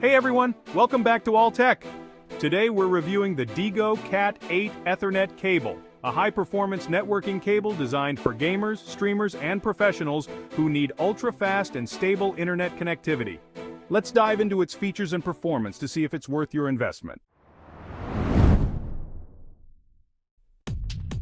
Hey everyone, welcome back to Alltech. Today we're reviewing the DEEGO Cat 8 Ethernet cable, a high-performance networking cable designed for gamers, streamers, and professionals who need ultra-fast and stable internet connectivity. Let's dive into its features and performance to see if it's worth your investment.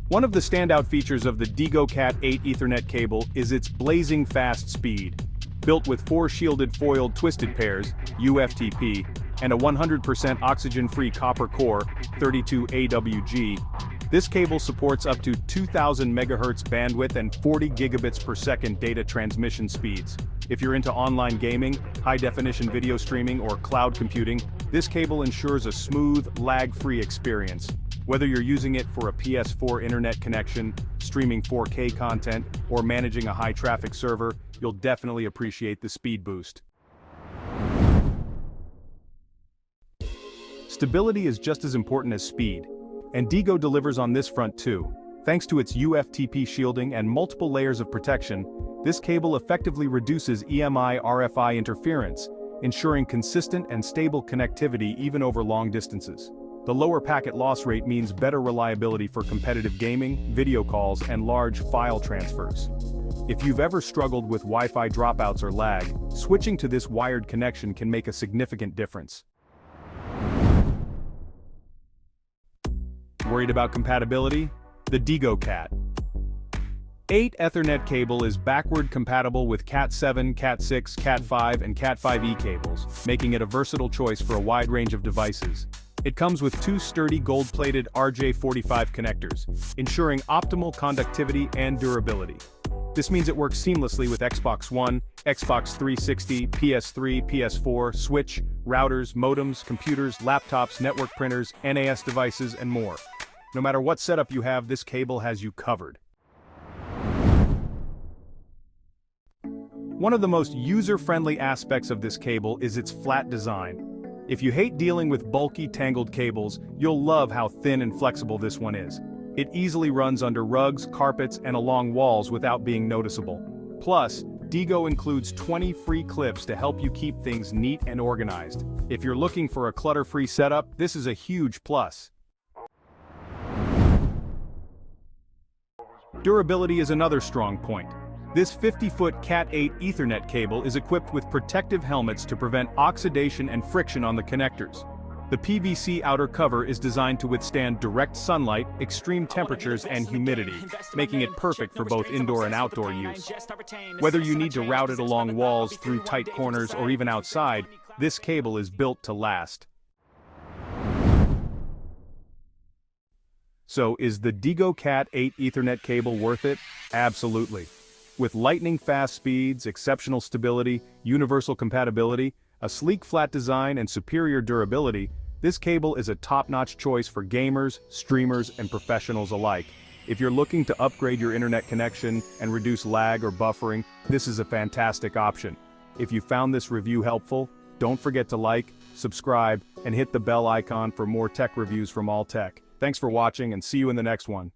One of the standout features of the DEEGO Cat 8 Ethernet cable is its blazing fast speed. Built with 4 shielded foiled twisted pairs, UFTP, and a 100% oxygen-free copper core, 32 AWG, this cable supports up to 2000 MHz bandwidth and 40 gigabits per second data transmission speeds. If you're into online gaming, high-definition video streaming, or cloud computing, this cable ensures a smooth, lag-free experience. Whether you're using it for a PS4 internet connection, streaming 4K content, or managing a high-traffic server, you'll definitely appreciate the speed boost. Stability is just as important as speed, and DEEGO delivers on this front too. Thanks to its UFTP shielding and multiple layers of protection, this cable effectively reduces EMI/RFI interference, ensuring consistent and stable connectivity even over long distances. The lower packet loss rate means better reliability for competitive gaming, video calls, and large file transfers. If you've ever struggled with Wi-Fi dropouts or lag, switching to this wired connection can make a significant difference. Worried about compatibility? The DEEGO Cat 8 Ethernet cable is backward compatible with Cat 7, Cat 6, Cat 5, and Cat 5e cables, making it a versatile choice for a wide range of devices. It comes with 2 sturdy gold-plated RJ45 connectors, ensuring optimal conductivity and durability. This means it works seamlessly with Xbox One, Xbox 360, PS3, PS4, Switch, routers, modems, computers, laptops, network printers, NAS devices, and more. No matter what setup you have, this cable has you covered. One of the most user-friendly aspects of this cable is its flat design. If you hate dealing with bulky, tangled cables, you'll love how thin and flexible this one is. It easily runs under rugs, carpets, and along walls without being noticeable. Plus, DEEGO includes 20 free clips to help you keep things neat and organized. If you're looking for a clutter-free setup, this is a huge plus. Durability is another strong point. This 50-foot Cat 8 Ethernet cable is equipped with protective helmets to prevent oxidation and friction on the connectors. The PVC outer cover is designed to withstand direct sunlight, extreme temperatures, and humidity, making it perfect for both indoor and outdoor use. Whether you need to route it along walls, through tight corners, or even outside, this cable is built to last. So, is the DEEGO Cat 8 Ethernet cable worth it? Absolutely. With lightning-fast speeds, exceptional stability, universal compatibility, a sleek flat design, and superior durability, this cable is a top-notch choice for gamers, streamers, and professionals alike. If you're looking to upgrade your internet connection and reduce lag or buffering, this is a fantastic option. If you found this review helpful, don't forget to like, subscribe, and hit the bell icon for more tech reviews from Alltech. Thanks for watching, and see you in the next one.